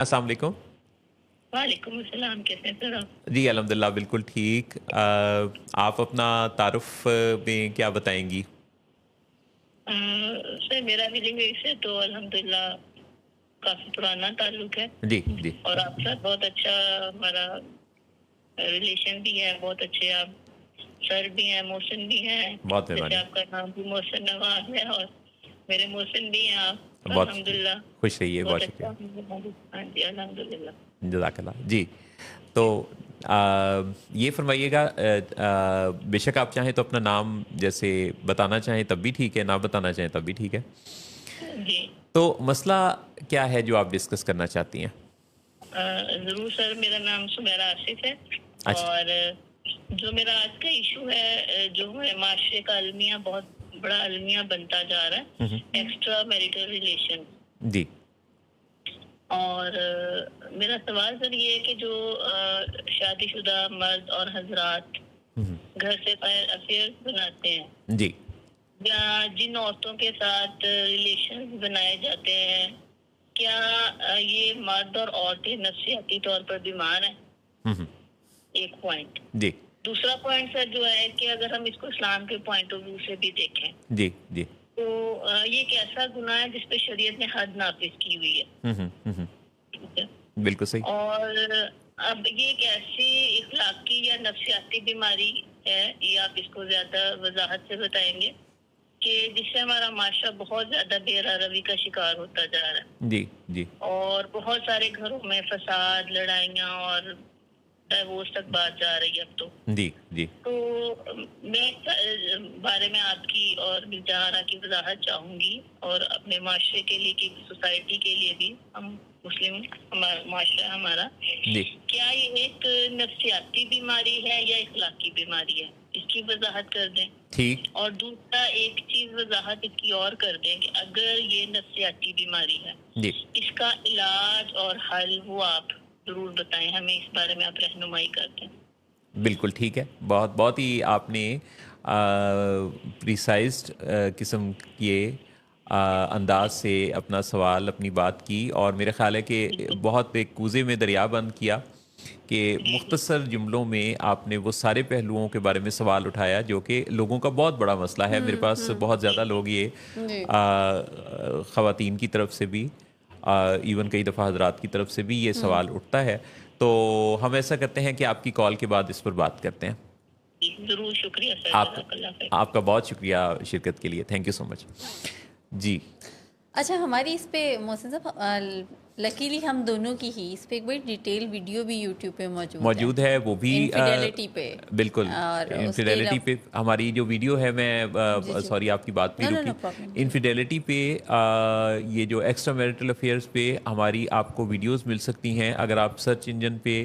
अस्सलाम वालेकुम। वालेकुम अस्सलाम, कैसे हैं सर आप? जी अल्हम्दुलिल्लाह बिल्कुल ठीक। आप अपना तारुफ में क्या बताएंगी? सर मेरा मिलिंग से तो अल्हम्दुलिल्लाह काफी पुराना ताल्लुक है जी जी। और आपके साथ बहुत अच्छा हमारा रिलेशन भी है। बहुत अच्छे आप सर भी हैं, मोहसिन भी हैं। बहुत जैसे मेहरबानी। आपका नाम भी मोहसिन नवाज है और मेरे मोहसिन भी हैं आप, तो बहुत अल्हम्दुलिल्लाह खुश रहिए, बहुत बहुत अच्छा। शुक्रिया। हाँ जी, अल्हम्दुलिल्लाह। जज़ाकल्लाह। जी, तो ये फरमाइएगा, बेशक आप चाहें तो अपना नाम जैसे बताना चाहें तब भी ठीक है, ना बताना चाहें तब भी ठीक है। जी तो मसला क्या है जो आप डिस्कस करना चाहती हैं? ज़रूर सर, मेरा नाम सुमेरा आसिफ है अच्छा। और जो मेरा आज का इशू है, जो है माशरे का अलमिया बहुत बड़ा अलमिया बनता जा रहा है, एक्स्ट्रा मैरिटल रिलेशन। जी। और मेरा सवाल सर ये है कि जो शादीशुदा मर्द और हजरात घर से अफेयर्स बनाते हैं जी। या जिन औरतों के साथ रिलेशन बनाए जाते हैं, क्या ये मर्द और औरतें नफसियाती तौर पर बीमार हैं? एक पॉइंट। जी दूसरा पॉइंट सर जो है कि अगर हम इसको इस्लाम के पॉइंट ऑफ व्यू से भी देखें जी जी। तो ये एक ऐसा गुनाह है जिस पे शरीयत ने हद नाफिज की हुई है। ठीक है। बिल्कुल सही। और अब ये एक ऐसी इखलाकी या नफसियाती बीमारी है, ये आप इसको ज्यादा वजाहत से बताएंगे कि जिससे हमारा माशरा बहुत ज्यादा बेरारवी का शिकार होता जा रहा है जी जी। और बहुत सारे घरों में फसाद, लड़ाइयाँ और डाइवोर्स तक बात जा रही है अब तो। जी जी। तो मैं इस बारे में आपकी और मिर्जारा की वजाहत चाहूंगी और अपने माशरे के लिए, की सोसाइटी के लिए भी, हम मुस्लिम माशरा हमारा, जी। क्या ये एक नफसियाती बीमारी है या इखलाकी बीमारी है, इसकी वजाहत कर दें। ठीक। और दूसरा एक चीज वजाहत इसकी और कर दें कि अगर ये नफसियाती बीमारी है, जी। इसका इलाज और हल वो आप जरूर बताएं, हमें इस बारे में आप रहनुमाई कर दें। बिल्कुल ठीक है। बहुत बहुत ही आपने प्रिसाइज्ड किस्म के अंदाज से अपना सवाल, अपनी बात की, और मेरे ख्याल है कि बहुत एक कूज़े में दरिया बंद किया कि मुख्तसर जुमलों में आपने वो सारे पहलुओं के बारे में सवाल उठाया जो कि लोगों का बहुत बड़ा मसला है। मेरे पास बहुत ज़्यादा लोग ये जी ख़वातीन की तरफ से भी, इवन कई दफ़ा हजरात की तरफ से भी ये सवाल उठता है। तो हम ऐसा करते हैं कि आपकी कॉल के बाद इस पर बात करते हैं। जरूर, शुक्रिया सर, आप जज़ाकल्लाह खैर। आपका बहुत शुक्रिया शिरकत के लिए, थैंक यू सो मच। जी अच्छा, हमारी इस पे मोहसिन साहब लकीली हम दोनों की ही इस पे एक बड़ी डिटेल वीडियो भी यूट्यूब पे मौजूद है, वो भी इनफिडेलिटी पे। बिल्कुल और उसके इनफिडेलिटी पे हमारी जो वीडियो है, जी मैं जी, सॉरी आपकी बात भी नो नो रुकी। No problem. इनफिडेलिटी पे ये जो एक्स्ट्रा मैरिटल अफेयर्स पे हमारी आपको वीडियोस मिल सकती हैं अगर आप सर्च इंजन पे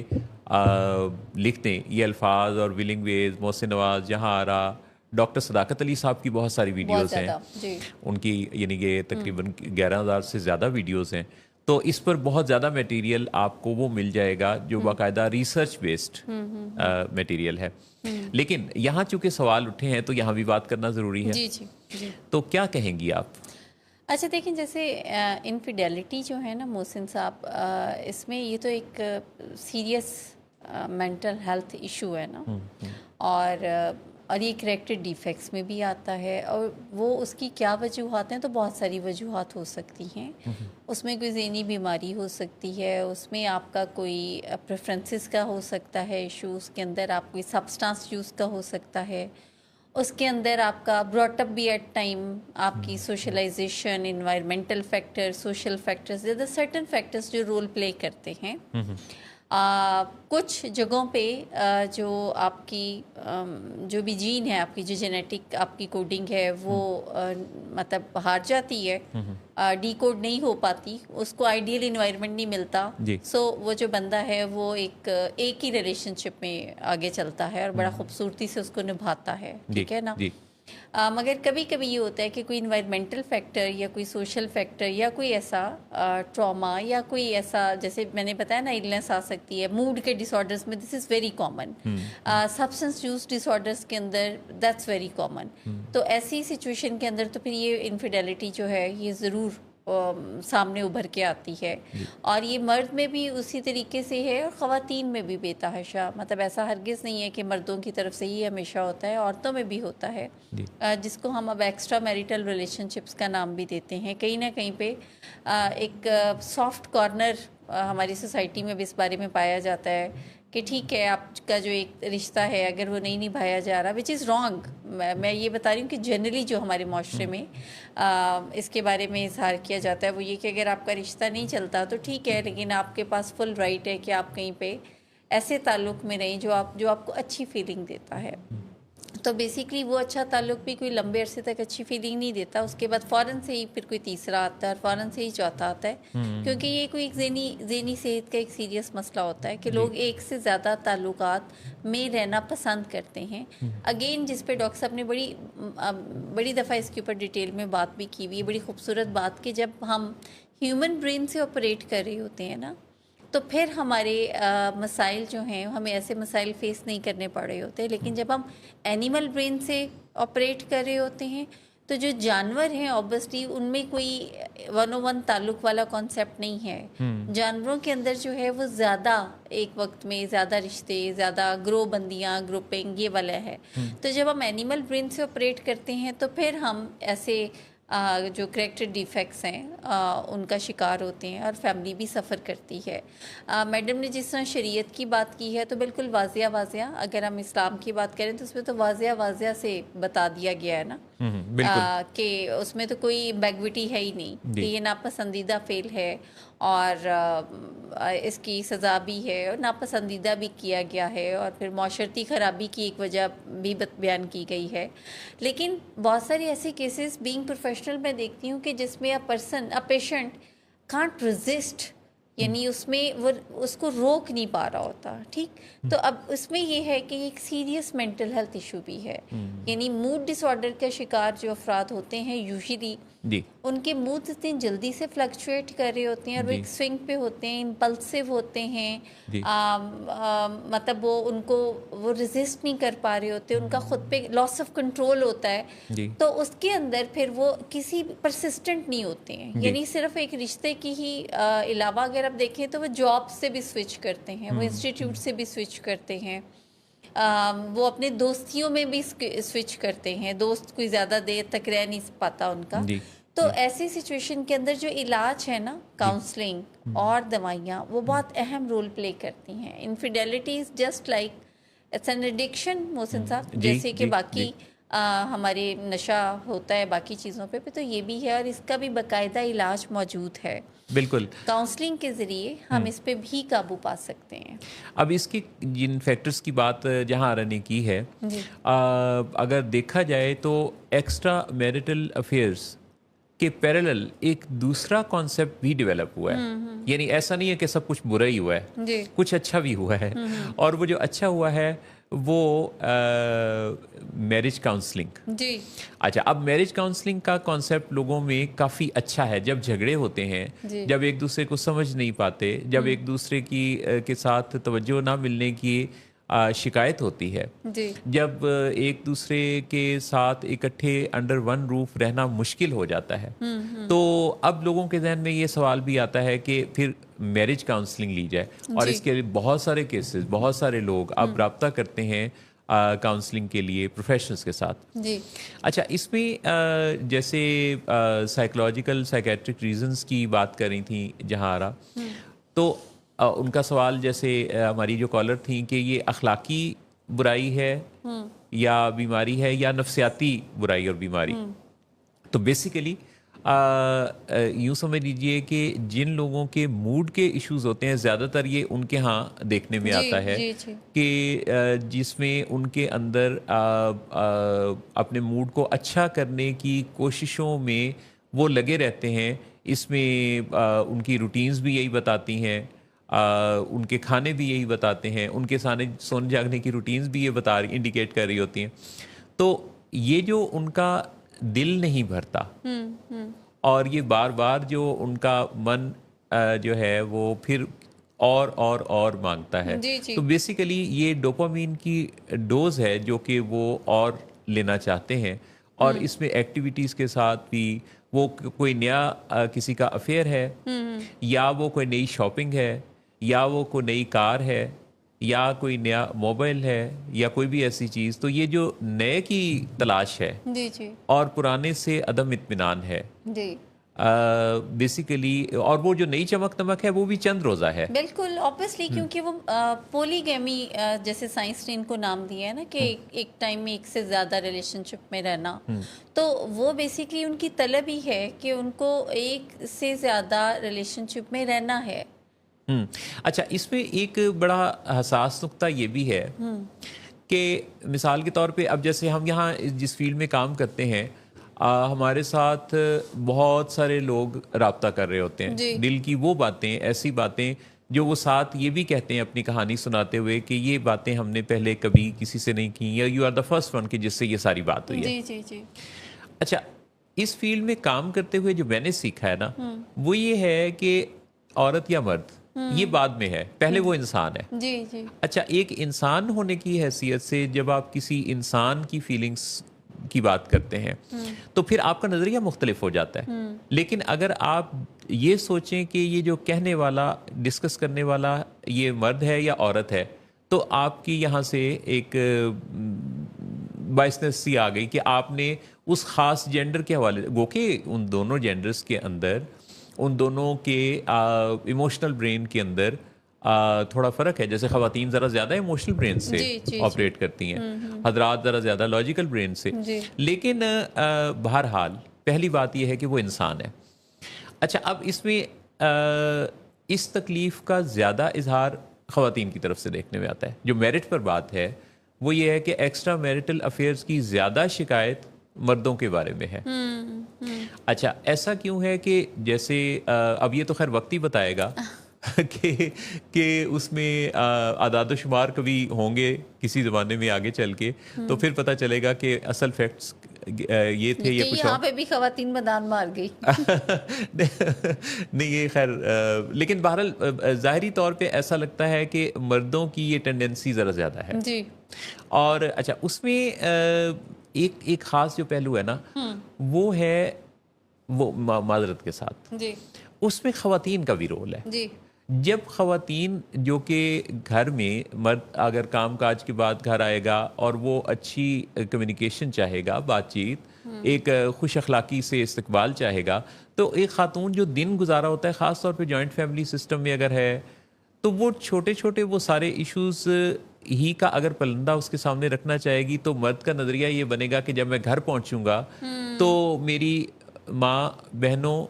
लिखते हैं ये अल्फाज और विलिंग वेज, मोहसिन नवाज, जहाँ आ रहा, डॉक्टर सदाकत अली साहब की बहुत सारी बहुत वीडियोस हैं ज़्यादा जी। उनकी, यानी कि तकरीबन 11,000 से ज़्यादा वीडियोस हैं। तो इस पर बहुत ज़्यादा मटेरियल आपको वो मिल जाएगा जो बाकायदा रिसर्च बेस्ड मटेरियल है। लेकिन यहाँ चूंकि सवाल उठे हैं तो यहाँ भी बात करना ज़रूरी है। जी जी जी। तो क्या कहेंगी आप? अच्छा देखिए, जैसे इनफिडेलिटी जो है ना मोहसिन साहब, इसमें ये तो एक सीरियस मेंटल हेल्थ इशू है ना। और ये करेक्टर डिफेक्ट्स में भी आता है, और वो उसकी क्या वजूहात हैं, तो बहुत सारी वजूहात हो सकती हैं। उसमें कोई ज़हनी बीमारी हो सकती है, उसमें आपका कोई प्रेफरेंसेस का हो सकता है इशू, उसके अंदर आप कोई सब्सटेंस यूज़ का हो सकता है, उसके अंदर आपका ब्रॉटअप भी एट टाइम, आपकी socialization, environmental factor, social factors, certain factors जो रोल प्ले करते हैं। कुछ जगहों पे जो आपकी जो भी जीन है, आपकी जो जेनेटिक आपकी कोडिंग है, वो मतलब हार जाती है, डीकोड नहीं हो पाती, उसको आइडियल इन्वायरमेंट नहीं मिलता। सो वो जो बंदा है वो एक ही रिलेशनशिप में आगे चलता है और बड़ा खूबसूरती से उसको निभाता है, ठीक है ना। मगर कभी कभी ये होता है कि कोई इन्वायरमेंटल फैक्टर या कोई सोशल फैक्टर या कोई ऐसा ट्रॉमा या कोई ऐसा, जैसे मैंने बताया ना, इलनेस आ सकती है मूड के डिसऑर्डर्स में, this is very common. Substance use disorders के अंदर दैट्स वेरी कॉमन। तो ऐसी सिचुएशन के अंदर तो फिर ये इनफिडेलिटी जो है ये ज़रूर सामने उभर के आती है। और ये मर्द में भी उसी तरीके से है और ख़वातीन में भी बेतहाशा, मतलब ऐसा हरगिज़ नहीं है कि मर्दों की तरफ से ही हमेशा होता है, औरतों में भी होता है, जिसको हम अब एक्स्ट्रा मैरिटल रिलेशनशिप्स का नाम भी देते हैं। कहीं ना कहीं पे एक सॉफ्ट कॉर्नर हमारी सोसाइटी में भी इस बारे में पाया जाता है कि ठीक है, आपका जो एक रिश्ता है अगर वो नहीं निभाया जा रहा, विच इज़ रॉन्ग। मैं ये बता रही हूँ कि जनरली जो हमारे माशरे में इसके बारे में इजहार किया जाता है वो ये कि अगर आपका रिश्ता नहीं चलता तो ठीक है, लेकिन आपके पास फुल राइट है कि आप कहीं पे ऐसे ताल्लुक़ में रहें जो आपको अच्छी फीलिंग देता है। तो बेसिकली वो अच्छा ताल्लुक़ भी कोई लंबे अरसे तक अच्छी फीलिंग नहीं देता, उसके बाद फ़ौरन से ही फिर कोई तीसरा आता है और फ़ौरन से ही चौथा आता है, क्योंकि ये कोई एक ज़हनी सेहत का एक सीरियस मसला होता है कि लोग एक से ज़्यादा ताल्लुकात में रहना पसंद करते हैं। अगेन जिस पे डॉक्टर साहब ने बड़ी दफ़ा इसके ऊपर डिटेल में बात भी की हुई है, बड़ी खूबसूरत बात कि जब हम ह्यूमन ब्रेन से ऑपरेट कर रहे होते हैं ना, तो फिर हमारे मसाइल जो हैं हमें ऐसे मसाइल फेस नहीं करने पड़ रहे होते। लेकिन जब हम एनिमल ब्रेन से ऑपरेट कर रहे होते हैं तो जो जानवर हैं ऑब्वियसली उनमें कोई 101 ताल्लुक़ वाला कॉन्सेप्ट नहीं है। जानवरों के अंदर जो है वो ज़्यादा एक वक्त में ज़्यादा रिश्ते, ज़्यादा ग्रोबंदियाँ, ग्रुपिंग, ये वाला है। तो जब हम एनिमल ब्रेन से ऑपरेट करते हैं तो फिर हम ऐसे जो करेक्टर डिफेक्ट्स हैं उनका शिकार होते हैं और फैमिली भी सफ़र करती है। मैडम ने जिस तरह शरीयत की बात की है तो बिल्कुल वाज़िया अगर हम इस्लाम की बात करें तो उसमें तो वाज़िया से बता दिया गया है ना कि उसमें तो कोई बैगविटी है ही नहीं कि ये नापसंदीदा फेल है और इसकी सज़ा भी है और नापसंदीदा भी किया गया है और फिर माशरती ख़राबी की एक वजह भी बयान की गई है। लेकिन बहुत सारे ऐसे केसेस बीइंग प्रोफेशनल मैं देखती हूँ कि जिसमें अ पेशेंट कांट रेजिस्ट, यानी उसमें वो उसको रोक नहीं पा रहा होता। ठीक, तो अब उसमें ये है कि एक सीरियस मेंटल हेल्थ इशू भी है, यानी मूड डिसऑर्डर का शिकार जो अफराद होते हैं यूजुअली उनके मूड इतनी जल्दी से फ्लक्चुएट कर रहे होते हैं और वो एक स्विंग पे होते हैं, इम्पल्सिव होते हैं, मतलब वो रेजिस्ट नहीं कर पा रहे होते, उनका खुद पे लॉस ऑफ कंट्रोल होता है। तो उसके अंदर फिर वो किसी परसिस्टेंट नहीं होते हैं, यानी सिर्फ एक रिश्ते की ही अलावा अगर आप देखें तो वो जॉब से भी स्विच करते हैं, वो इंस्टीट्यूट से भी स्विच करते हैं, वो अपने दोस्तियों में भी स्विच करते हैं, दोस्त कोई ज़्यादा देर तक रह नहीं पाता उनका। तो ऐसी सिचुएशन के अंदर जो इलाज है ना, काउंसलिंग और दवाइयाँ, वो बहुत अहम रोल प्ले करती हैं। Infidelity is just like it's an addiction Mohsin साहब, जैसे कि बाकी हमारे नशा होता है बाकी चीज़ों पे तो ये भी है और इसका भी बाकायदा इलाज मौजूद है। बिल्कुल, काउंसलिंग के ज़रिए हम इस पे भी काबू पा सकते हैं। अब इसकी जिन फैक्टर्स की बात जहाँ आरा ने की है, अगर देखा जाए तो एक्स्ट्रा मैरिटल अफेयर्स के पैरेलल एक दूसरा कॉन्सेप्ट भी डेवलप हुआ है। यानी ऐसा नहीं है कि सब कुछ बुरा ही हुआ है, कुछ अच्छा भी हुआ है। और वो जो अच्छा हुआ है वो मैरिज काउंसलिंग। जी अच्छा, अब मैरिज काउंसलिंग का कॉन्सेप्ट लोगों में काफ़ी अच्छा है। जब झगड़े होते हैं, जब एक दूसरे को समझ नहीं पाते, जब एक दूसरे की के साथ तवज्जो ना मिलने की शिकायत होती है, जब एक दूसरे के साथ इकट्ठे अंडर वन रूफ रहना मुश्किल हो जाता है, तो अब लोगों के जहन में ये सवाल भी आता है कि फिर मैरिज काउंसलिंग ली जाए। और इसके लिए बहुत सारे केसेस, बहुत सारे लोग अब रब्ता करते हैं काउंसलिंग के लिए प्रोफेशनल्स के साथ। अच्छा, इसमें जैसे साइकोलॉजिकल साइकेट्रिक रीजंस की बात कर रही थी जहारा, तो उनका सवाल जैसे हमारी जो कॉलर थी कि ये अखलाकी बुराई है या बीमारी है या नफ्सियाती बुराई और बीमारी। तो बेसिकली यूँ समझ लीजिए कि जिन लोगों के मूड के इश्यूज होते हैं ज़्यादातर ये उनके यहाँ देखने में आता है कि जिसमें उनके अंदर अपने मूड को अच्छा करने की कोशिशों में वो लगे रहते हैं। इसमें उनकी रूटीन्स भी यही बताती हैं, उनके खाने भी यही बताते हैं, उनके सोने जागने की रूटीन्स भी ये इंडिकेट कर रही होती हैं। तो ये जो उनका दिल नहीं भरता और ये बार बार जो उनका मन जो है वो फिर और मांगता है, तो बेसिकली ये डोपामीन की डोज है जो कि वो और लेना चाहते हैं। और इसमें एक्टिविटीज़ के साथ भी وہ کوئی نیا کسی کا افیئر ہے، یا وہ کوئی نئی شاپنگ ہے، یا وہ کوئی نئی کار ہے، یا کوئی نیا موبائل ہے، یا کوئی بھی ایسی چیز. تو یہ جو نئے کی تلاش ہے جی جی اور پرانے سے عدم اطمینان ہے جی بیسیکلی، اور وہ جو نئی چمک دمک ہے وہ بھی چند روزہ ہے. بالکل آبویسلی، کیونکہ وہ پولیگیمی جیسے سائنس نے ان کو نام دیا ہے نا کہ ایک ٹائم میں ایک سے زیادہ ریلیشن شپ میں رہنا، تو وہ بیسیکلی ان کی طلب ہی ہے کہ ان کو ایک سے زیادہ ریلیشن شپ میں رہنا ہے. اچھا، اس میں ایک بڑا حساس نقطہ یہ بھی ہے کہ مثال کے طور پہ اب جیسے ہم یہاں جس فیلڈ میں کام کرتے ہیں، ہمارے ساتھ بہت سارے لوگ رابطہ کر رہے ہوتے ہیں، جی. دل کی وہ باتیں، ایسی باتیں جو وہ ساتھ یہ بھی کہتے ہیں اپنی کہانی سناتے ہوئے کہ یہ باتیں ہم نے پہلے کبھی کسی سے نہیں کی، یا you are the first one کہ جس سے یہ ساری بات ہوئی ہے. جی جی جی اچھا، اس فیلڈ میں کام کرتے ہوئے جو میں نے سیکھا ہے نا، وہ یہ ہے کہ عورت یا مرد یہ بعد میں ہے، پہلے وہ انسان ہے. جی جی اچھا، ایک انسان ہونے کی حیثیت سے جب آپ کسی انسان کی فیلنگز کی بات کرتے ہیں تو پھر آپ کا نظریہ مختلف ہو جاتا ہے. لیکن اگر آپ یہ سوچیں کہ یہ جو کہنے والا، ڈسکس کرنے والا یہ مرد ہے یا عورت ہے، تو آپ کی یہاں سے ایک بائسنس سی آ گئی کہ آپ نے اس خاص جینڈر کے حوالے، گو کہ ان دونوں جینڈرز کے اندر، ان دونوں کے ایموشنل برین کے اندر تھوڑا فرق ہے. جیسے خواتین ذرا زیادہ ایموشنل برین سے آپریٹ کرتی ہیں، حضرات ذرا زیادہ لاجیکل برین سے. لیکن بہرحال پہلی بات یہ ہے کہ وہ انسان ہے. اچھا، اب اس میں اس تکلیف کا زیادہ اظہار خواتین کی طرف سے دیکھنے میں آتا ہے. جو میرٹ پر بات ہے وہ یہ ہے کہ ایکسٹرا میرٹل افیئرز کی زیادہ شکایت مردوں کے بارے میں ہے. اچھا، ایسا کیوں ہے کہ جیسے اب یہ تو خیر وقت ہی بتائے گا کہ اس میں اعداد و شمار کبھی ہوں گے کسی زمانے میں آگے چل کے، تو پھر پتہ چلے گا کہ اصل فیکٹس یہ تھے یا کچھ یہاں پہ بھی خواتین میدان مار گئی. نہیں، یہ خیر، لیکن بہرحال ظاہری طور پہ ایسا لگتا ہے کہ مردوں کی یہ ٹینڈنسی ذرا زیادہ ہے. جی. اور اچھا، اس میں ایک خاص جو پہلو ہے نا، وہ ہے وہ معذرت کے ساتھ، جی، اس میں خواتین کا بھی رول ہے. جی. جب خواتین جو کہ گھر میں، مرد اگر کام کاج کے بعد گھر آئے گا اور وہ اچھی کمیونیکیشن چاہے گا، بات چیت، ایک خوش اخلاقی سے استقبال چاہے گا، تو ایک خاتون جو دن گزارا ہوتا ہے، خاص طور پہ جوائنٹ فیملی سسٹم میں اگر ہے، تو وہ چھوٹے چھوٹے وہ سارے ایشوز ہی کا اگر پلندہ اس کے سامنے رکھنا چاہے گی، تو مرد کا نظریہ یہ بنے گا کہ جب میں گھر پہنچوں گا تو میری ماں، بہنوں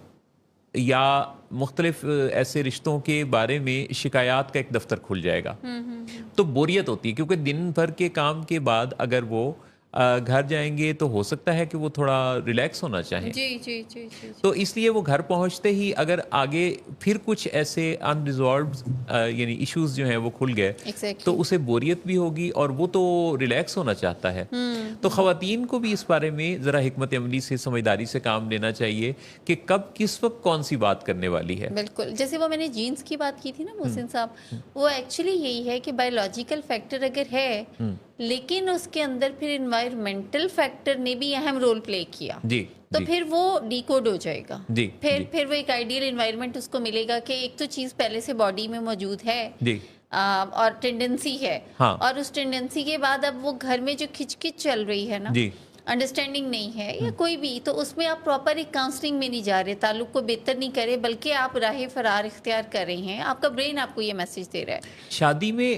یا مختلف ایسے رشتوں کے بارے میں شکایات کا ایک دفتر کھل جائے گا. تو بوریت ہوتی ہے، کیونکہ دن بھر کے کام کے بعد اگر وہ گھر جائیں گے تو ہو سکتا ہے کہ وہ تھوڑا ریلیکس ہونا چاہیں. جی جی جی جی. تو اس لیے وہ گھر پہنچتے ہی اگر آگے پھر کچھ ایسے انریزالوڈ یعنی ایشوز جو ہیں وہ کھل گئے تو اسے بوریت بھی ہوگی، اور وہ تو ریلیکس ہونا چاہتا ہے. تو خواتین کو بھی اس بارے میں ذرا حکمت عملی سے، سمجھداری سے کام لینا چاہیے کہ کب کس وقت کون سی بات کرنے والی ہے. بالکل، جیسے وہ میں نے جینز کی بات کی تھی نا محسن صاحب، وہ ایکچولی یہی ہے کہ بایولوجیکل فیکٹر اگر ہے، لیکن اس کے اندر پھر انوائرمنٹل فیکٹر نے بھی اہم رول پلے کیا، جی، تو پھر وہ ڈیکوڈ ہو جائے گا. جی، پھر وہ ایک آئیڈیل انوائرمنٹ اس کو ملے گا کہ ایک تو چیز پہلے سے باڈی میں موجود ہے، جی، اور ٹینڈنسی ہے، اور اس ٹینڈنسی کے بعد اب وہ گھر میں جو کھچ کچ چل رہی ہے نا، جی، انڈرسٹینڈنگ نہیں ہے یا کوئی بھی، تو اس میں آپ پراپر ایک کاؤنسلنگ میں نہیں جا رہے، تعلق کو بہتر نہیں کرے، بلکہ آپ راہ فرار اختیار کر رہے ہیں. آپ کا برین آپ کو یہ میسج دے رہا ہے. شادی میں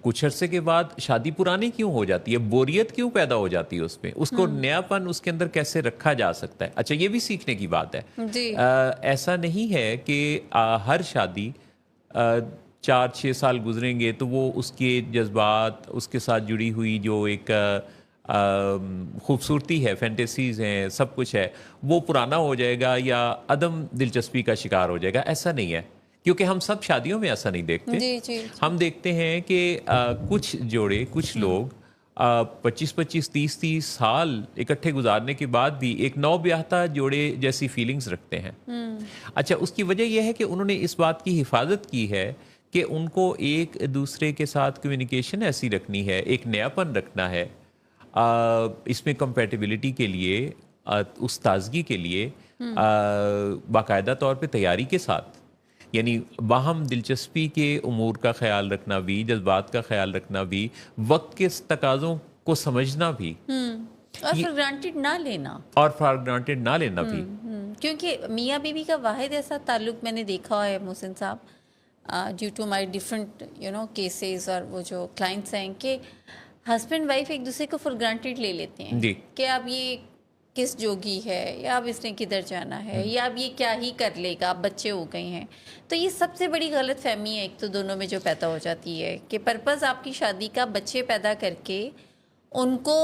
کچھ عرصے کے بعد شادی پرانی کیوں ہو جاتی ہے؟ بوریت کیوں پیدا ہو جاتی ہے اس میں؟ اس کو نیا پن اس کے اندر کیسے رکھا جا سکتا ہے؟ اچھا، یہ بھی سیکھنے کی بات ہے. جی. ایسا نہیں ہے کہ ہر شادی 4-6 سال گزریں گے تو وہ اس کے جذبات، اس کے ساتھ جڑی ہوئی جو ایک خوبصورتی ہے، فینٹیسیز ہیں، سب کچھ ہے، وہ پرانا ہو جائے گا یا عدم دلچسپی کا شکار ہو جائے گا. ایسا نہیں ہے، کیونکہ ہم سب شادیوں میں ایسا نہیں دیکھتے. جی جی. ہم دیکھتے ہیں کہ کچھ جوڑے، کچھ لوگ 25-30 سال اکٹھے گزارنے کے بعد بھی ایک نو بیاہتا جوڑے جیسی فیلنگز رکھتے ہیں. اچھا، اس کی وجہ یہ ہے کہ انہوں نے اس بات کی حفاظت کی ہے کہ ان کو ایک دوسرے کے ساتھ کمیونیکیشن ایسی رکھنی ہے، ایک نیا پن رکھنا ہے. اس میں کمپیٹیبلٹی کے لیے، اس تازگی کے لیے باقاعدہ طور پہ تیاری کے ساتھ، یعنی باہم دلچسپی کے امور کا خیال رکھنا بھی، جذبات کا خیال رکھنا بھی، وقت کے تقاضوں کو سمجھنا بھی، اور فار گرانٹیڈ نہ لینا، اور فار گرانٹیڈ نہ لینا بھی. کیونکہ میاں بیوی کا واحد ایسا تعلق میں نے دیکھا ہے محسن صاحب، due to my different cases اور وہ جو کلائنٹس ہیں، کہ ہسبینڈ وائف ایک دوسرے کو فار گرانٹیڈ لے لیتے ہیں جی. کہ اب یہ کس جوگی ہے، یا اب اس نے کدھر جانا ہے، یا اب یہ کیا ہی کر لے گا، اب بچے ہو گئے ہیں. تو یہ سب سے بڑی غلط فہمی ہے ایک تو دونوں میں جو پیدا ہو جاتی ہے، کہ پرپز آپ کی شادی کا بچے پیدا کر کے ان کو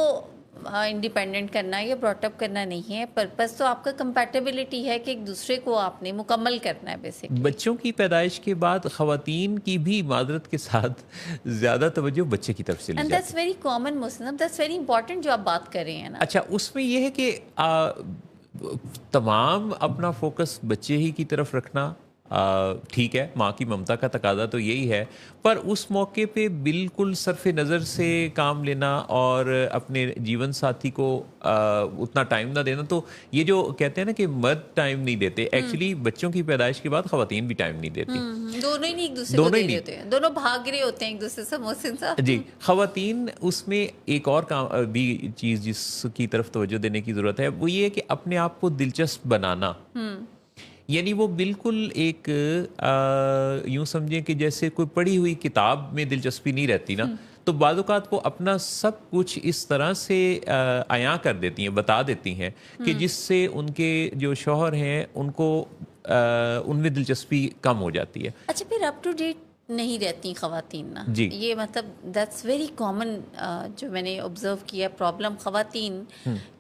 انڈیپینڈنٹ کرنا یا براٹ اپ کرنا نہیں ہے. پرپز تو آپ کا کمپیٹیبلٹی ہے کہ ایک دوسرے کو آپ نے مکمل کرنا ہے بیسکلی. بچوں کی پیدائش کے بعد خواتین کی بھی معذرت کے ساتھ زیادہ توجہ بچے کی طرف سے لی اینڈ جاتی that's very common Muslim, that's very important جو آپ بات کر رہے ہیں نا. اچھا، اس میں یہ ہے کہ تمام اپنا فوکس بچے ہی کی طرف رکھنا ٹھیک ہے، ماں کی ممتا کا تقاضا تو یہی ہے، پر اس موقع پہ بالکل صرف نظر سے کام لینا اور اپنے جیون ساتھی کو اتنا ٹائم نہ دینا، تو یہ جو کہتے ہیں نا کہ مرد ٹائم نہیں دیتے، ایکچولی بچوں کی پیدائش کے بعد خواتین بھی ٹائم نہیں دیتی. دونوں ہی نہیں ایک دوسرے کو دے رہے ہوتے ہیں، دونوں بھاگ رہے ہوتے ہیں ایک دوسرے سے محسن صاحب. جی. خواتین اس میں ایک اور کام بھی چیز جس کی طرف توجہ دینے کی ضرورت ہے، وہ یہ ہے کہ اپنے آپ کو دلچسپ بنانا. یعنی وہ بالکل ایک یوں سمجھیں کہ جیسے کوئی پڑھی ہوئی کتاب میں دلچسپی نہیں رہتی نا، تو بعض اوقات وہ اپنا سب کچھ اس طرح سے عیاں کر دیتی ہیں، بتا دیتی ہیں کہ جس سے ان کے جو شوہر ہیں ان کو ان میں دلچسپی کم ہو جاتی ہے. اچھا، پھر اپ ٹو ڈیٹ نہیں رہتی خواتین نا. جی. یہ مطلب دیٹس ویری کامن جو میں نے آبزرو کیا پرابلم خواتین،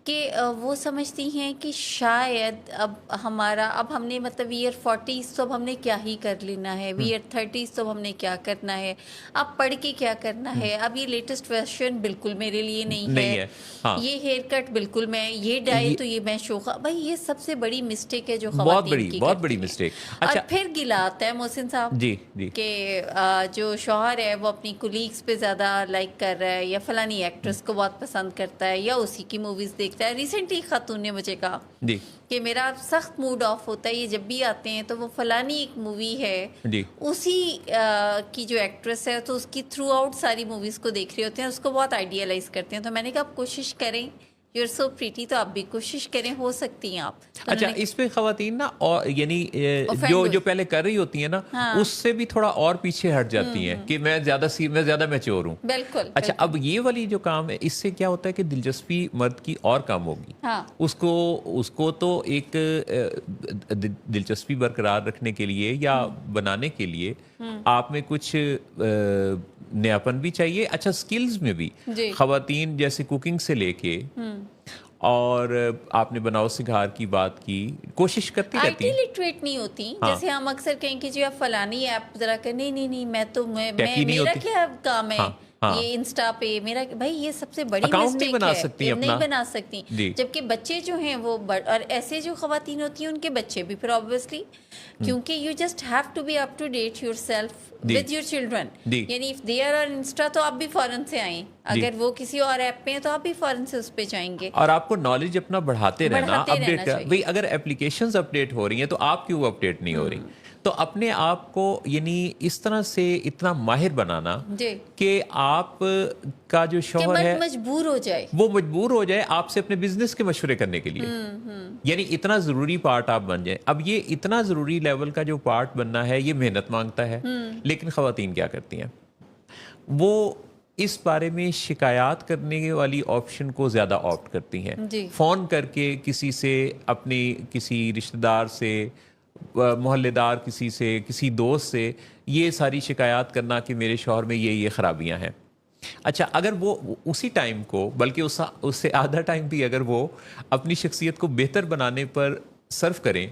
کہ وہ سمجھتی ہیں کہ شاید اب ہم نے مطلب ایئر 40s تو اب ہم نے کیا ہی کر لینا ہے، ایئر 30s تو ہم نے کیا کرنا ہے، اب پڑھ کے کیا کرنا ہے، اب یہ لیٹسٹ فیشن بالکل میرے لیے نہیں ہے، یہ ہیئر کٹ بالکل میں، یہ ڈائی تو یہ میں شوخا. بھائی یہ سب سے بڑی مسٹیک ہے جو خواتین کی، بہت بڑی مسٹیک. اور پھر گلا آتا ہے محسن صاحب جی جی کہ جو شوہر ہے وہ اپنی کولیگس پہ زیادہ لائک کر رہا ہے، یا فلانی ایکٹریس کو بہت پسند کرتا ہے، یا اسی کی موویز دیکھتا ہے. ریسنٹلی خاتون نے مجھے کہا جی کہ میرا سخت موڈ آف ہوتا ہے، یہ جب بھی آتے ہیں تو وہ فلانی ایک مووی ہے جی اسی کی جو ایکٹریس ہے تو اس کی تھرو آؤٹ ساری موویز کو دیکھ رہے ہوتے ہیں، اس کو بہت آئیڈیالائز کرتے ہیں. تو میں نے کہا آپ کوشش کریں، یو آر سو پریٹی، تو آپ بھی کوشش کریں، ہو سکتی ہیں آپ. اچھا، اس پہ خواتین نا اور یعنی جو پہلے کر رہی ہوتی ہیں نا، اس سے بھی تھوڑا اور پیچھے ہٹ جاتی ہیں کہ میں زیادہ میچور ہوں. بالکل. اچھا، اب یہ والی جو کام ہے، اس سے کیا ہوتا ہے کہ دلچسپی مرد کی اور کم ہوگی. اس کو تو ایک دلچسپی برقرار رکھنے کے لیے یا بنانے کے لیے آپ میں کچھ نیاپن بھی چاہیے. اچھا، سکلز میں بھی خواتین جیسے کوکنگ سے لے کے اور آپ نے بناؤ سنگھار کی بات کی، کوشش کرتی رہتی ہیں. آئی ٹی لٹریٹ نہیں ہوتی، جیسے ہم اکثر کہیں کہ جی آپ فلانی ایپ ذرا کر، نہیں میرا کیا کام ہے یہ انسٹا پہ، میرا بھائی یہ سب سے بڑی مسٹیک ہے، نہیں بنا سکتی. جبکہ بچے جو ہیں وہ اور ایسے جو خواتین ہوتی ہیں ان کے بچے بھی پھر obviously، کیونکہ you just have to be up to date yourself with your children. یعنی if they are on Insta تو آپ بھی فوراً سے آئیں، اگر وہ کسی اور ایپ پہ ہیں تو آپ بھی فوراً سے اس پہ جائیں گے. اور آپ کو نالج اپنا بڑھاتے رہنا، اپڈیٹ. بھائی اگر اپلیکیشنز اپڈیٹ ہو رہی ہیں تو آپ کیوں اپڈیٹ نہیں ہو رہی؟ تو اپنے آپ کو یعنی اس طرح سے اتنا ماہر بنانا کہ آپ کا جو شوہر ہے مجبور ہو جائے، وہ مجبور ہو جائے آپ سے اپنے بزنس کے مشورے کرنے کے لیے. یعنی اتنا ضروری پارٹ آپ بن جائیں. اب یہ اتنا ضروری لیول کا جو پارٹ بننا ہے یہ محنت مانگتا ہے. لیکن خواتین کیا کرتی ہیں، وہ اس بارے میں شکایات کرنے والی آپشن کو زیادہ آپٹ کرتی ہیں. فون کر کے کسی سے، اپنی کسی رشتہ دار سے، محلے دار کسی سے، کسی دوست سے یہ ساری شکایات کرنا کہ میرے شوہر میں یہ خرابیاں ہیں. اچھا، اگر وہ اسی ٹائم کو، بلکہ اس سے آدھا ٹائم بھی اگر وہ اپنی شخصیت کو بہتر بنانے پر صرف کریں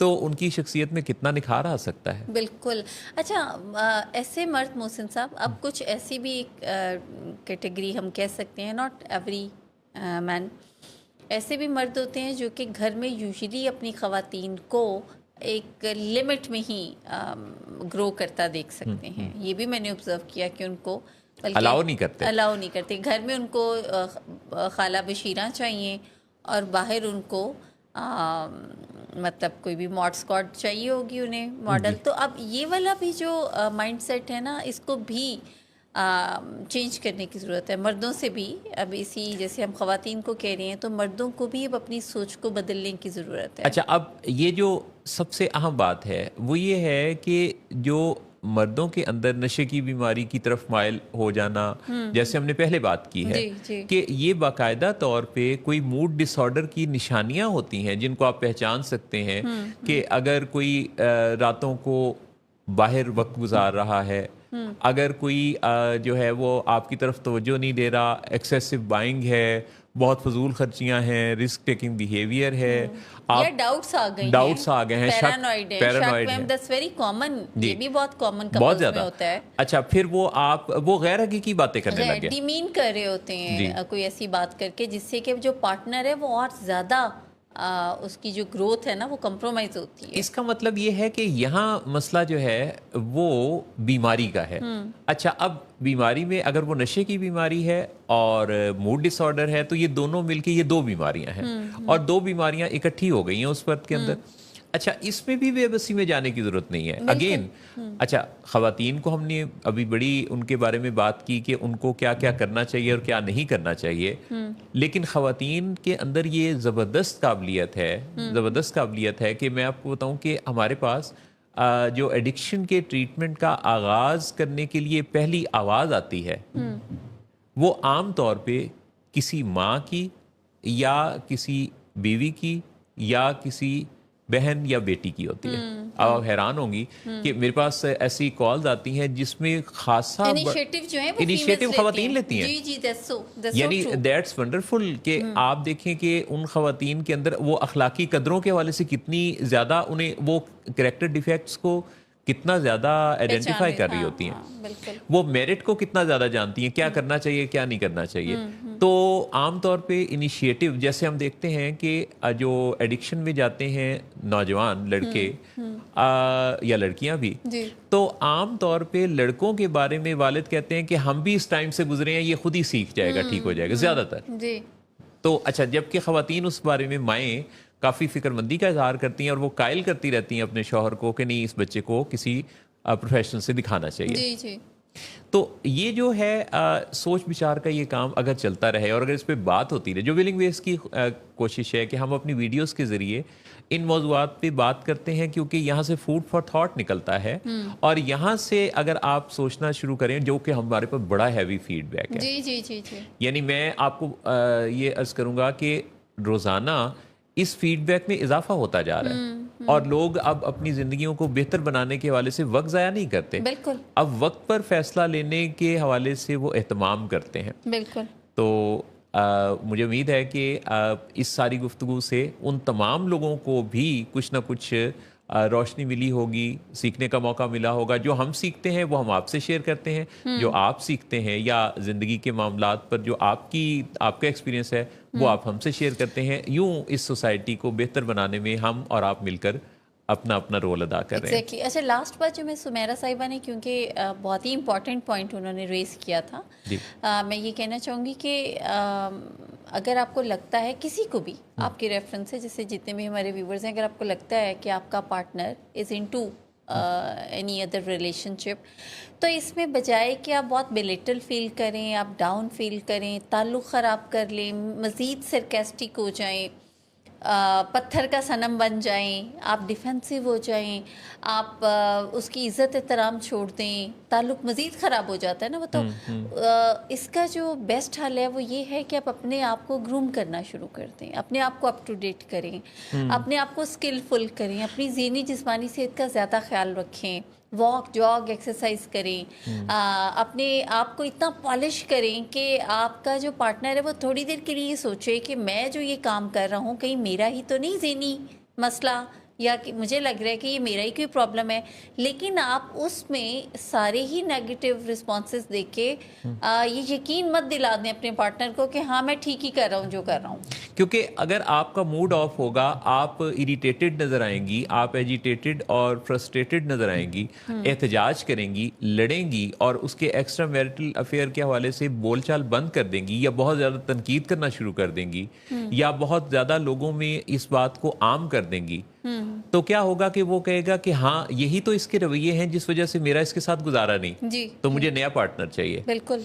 تو ان کی شخصیت میں کتنا نکھار آ سکتا ہے. بالکل. اچھا، ایسے مرد محسن صاحب، اب کچھ ایسی بھی کیٹیگری ہم کہہ سکتے ہیں، ناٹ ایوری مین، ایسے بھی مرد ہوتے ہیں جو کہ گھر میں یوزلی اپنی خواتین کو ایک لمٹ میں ہی گرو کرتا دیکھ سکتے ہیں. یہ بھی میں نے آبزرو کیا کہ ان کو الاؤ نہیں کرتے. گھر میں ان کو خالہ بشیرہ چاہیے اور باہر ان کو मतलब कोई भी मॉड स्क्वाड चाहिए होगी उन्हें मॉडल, तो अब ये वाला भी जो माइंड सेट है ना, इसको भी चेंज करने की ज़रूरत है मर्दों से भी। अब इसी जैसे हम ख़वातीन को कह रहे हैं, तो मर्दों को भी अब अपनी सोच को बदलने की ज़रूरत है। अच्छा, अब ये जो सबसे अहम बात है वो ये है कि जो मर्दों के अंदर नशे की बीमारी की तरफ माइल हो जाना, जैसे हमने पहले बात की है जी, जी। कि ये बाकायदा तौर पे कोई मूड डिसऑर्डर की निशानियां होती हैं जिनको आप पहचान सकते हैं कि अगर कोई रातों को बाहर वक्त गुजार रहा है, अगर कोई जो है वो आपकी तरफ तवज्जो नहीं दे रहा, एक्सेसिव बाइंग है, बहुत फजूल खर्चियां हैं, रिस्क टेकिंग बिहेवियर है, या डाउट्स आ गए हैं, पैरानॉइड है, शक में, दैट्स वेरी कॉमन, ये भी बहुत कॉमन कपल्स में होता है। अच्छा, फिर वो गैर हकीकी बातें करने लगे, डिमीन कर रहे होते हैं कोई ऐसी बात करके जिससे कि जो पार्टनर है वो और ज्यादा उसकी जो ग्रोथ है ना वो कंप्रोमाइज होती है। इसका मतलब ये है कि यहाँ मसला जो है वो बीमारी का है। अच्छा, अब बीमारी में अगर वो नशे की बीमारी है और मूड डिसऑर्डर है, तो ये दोनों मिलके ये दो बीमारियां हैं और दो बीमारियां इकट्ठी हो गई हैं उस फर्द के अंदर। अच्छा, इसमें भी बेबसी में जाने की जरूरत नहीं है। अगेन, अच्छा, खवातीन को हमने अभी बड़ी उनके बारे में बात की कि उनको क्या क्या करना चाहिए और क्या नहीं करना चाहिए, लेकिन खवातीन के अंदर ये ज़बरदस्त काबिलियत है कि मैं आपको बताऊं कि हमारे पास जो एडिक्शन के ट्रीटमेंट का आगाज़ करने के लिए पहली आवाज़ आती है, वो आम तौर पे किसी माँ की या किसी बीवी की या किसी बहन या बेटी की होती है। अब आप हैरान होंगी कि मेरे पास ऐसी कॉल्स आती हैं जिसमें खासा इनिशिएटिव जो है वो इनिशिएटिव खवातीन लेती हैं। जी जी, that's so यानी true. दैट्स वंडरफुल कि आप देखें कि उन खवातीन के अंदर वो अखलाकी कदरों के हवाले से कितनी ज़्यादा उन्हें वो कैरेक्टर डिफेक्ट्स को कितना ज़्यादा आइडेंटिफाई कर रही होती हैं, वो मेरिट को कितना ज़्यादा जानती हैं, क्या करना चाहिए क्या नहीं करना चाहिए। तो आम तौर पे इनिशिएटिव, जैसे हम देखते हैं कि जो एडिक्शन में जाते हैं नौजवान लड़के या लड़कियां भी, तो आम तौर पे लड़कों के बारे में वालिद कहते हैं कि हम भी इस टाइम से गुजरे हैं, ये खुद ही सीख जाएगा, ठीक हो जाएगा ज़्यादातर। तो अच्छा, जबकि खवातीन उस बारे में माएँ काफ़ी फिक्रमंदी का इजहार करती हैं और वो कायल करती रहती हैं अपने शौहर को कि नहीं, इस बच्चे को किसी प्रोफेशनल से दिखाना चाहिए। जी जी। तो ये जो है सोच विचार का ये काम अगर चलता रहे और अगर इस पर बात होती रहे, जो विलिंग वेज की कोशिश है कि हम अपनी वीडियोस के ज़रिए इन मौज़ूआत पे बात करते हैं, क्योंकि यहाँ से फूड फॉर थॉट निकलता है और यहाँ से अगर आप सोचना शुरू करें, जो कि हमारे पास बड़ा हैवी फीडबैक है। जी जी जी जी। यानी मैं आपको ये अर्ज़ करूँगा कि रोज़ाना इस फीडबैक में इजाफा होता जा रहा है और लोग अब अपनी जिंदगियों को बेहतर बनाने के हवाले से वक्त ज़ाया नहीं करते। बिल्कुल। अब वक्त पर फैसला लेने के हवाले से वो एहतमाम करते हैं। बिल्कुल। तो मुझे उम्मीद है कि इस सारी गुफ्तगू से उन तमाम लोगों को भी कुछ ना कुछ रोशनी मिली होगी, सीखने का मौका मिला होगा। जो हम सीखते हैं वो हम आपसे शेयर करते हैं, जो आप सीखते हैं या ज़िंदगी के मामलात पर जो आपका एक्सपीरियंस है वो आप हमसे शेयर करते हैं। यूं इस सोसाइटी को बेहतर बनाने में हम और आप मिलकर अपना अपना रोल अदा कर रहे हैं। अच्छा, लास्ट बात जो मैं सुमेरा साहिबा ने, क्योंकि बहुत ही इंपॉर्टेंट पॉइंट उन्होंने रेस किया था, मैं ये कहना चाहूँगी कि अगर आपको लगता है किसी को भी, आपके रेफरेंस से जैसे जितने भी हमारे व्यूवर्स हैं, अगर आपको लगता है कि आपका partner is into any other relationship, तो इसमें बजाय कि आप बहुत बेलिटल फील करें, आप डाउन फील करें, ताल्लुक़ ख़राब कर लें, मज़ीद सरकास्टिक हो जाएं, पत्थर का सनम बन जाएं, आप डिफेंसिव हो जाएं, आप उसकी इज़्ज़त एहतराम छोड़ दें, ताल्लुक़ मज़ीद ख़राब हो जाता है ना। वो तो इसका जो बेस्ट हल है वो ये है कि आप अपने आप को ग्रूम करना शुरू कर दें, अपने आप को अप टू डेट करें, अपने आप को स्किलफुल करें, अपनी ज़हनी जिस्मानी सेहत का ज़्यादा ख्याल रखें, वॉक जॉग एक्सरसाइज करें, अपने आप को इतना पॉलिश करें कि आपका जो पार्टनर है वो थोड़ी देर के लिए सोचे कि मैं जो ये काम कर रहा हूँ कहीं मेरा ही तो नहीं ज़हनी मसला, या कि मुझे लग रहा है कि ये मेरा ही कोई प्रॉब्लम है, लेकिन आप उसमें सारे ही नेगेटिव रिस्पॉन्सेस देख के ये यकीन मत दिला दें अपने पार्टनर को कि हाँ मैं ठीक ही कर रहा हूँ जो कर रहा हूँ। क्योंकि अगर आपका मूड ऑफ होगा, आप इरिटेटेड नज़र आएंगी, आप एजिटेटेड और फ्रस्ट्रेटेड नज़र आएंगी, एहतजाज करेंगी, लड़ेंगी और उसके एक्स्ट्रा मैरिटल अफेयर के हवाले से बोलचाल बंद कर देंगी या बहुत ज़्यादा तनकीद करना शुरू कर देंगी या बहुत ज़्यादा लोगों में इस बात को आम कर देंगी, تو کیا ہوگا کہ وہ کہے گا کہ ہاں یہی تو اس کے رویے ہیں جس وجہ سے میرا اس کے ساتھ گزارا نہیں, جی تو مجھے نیا پارٹنر چاہیے. بالکل.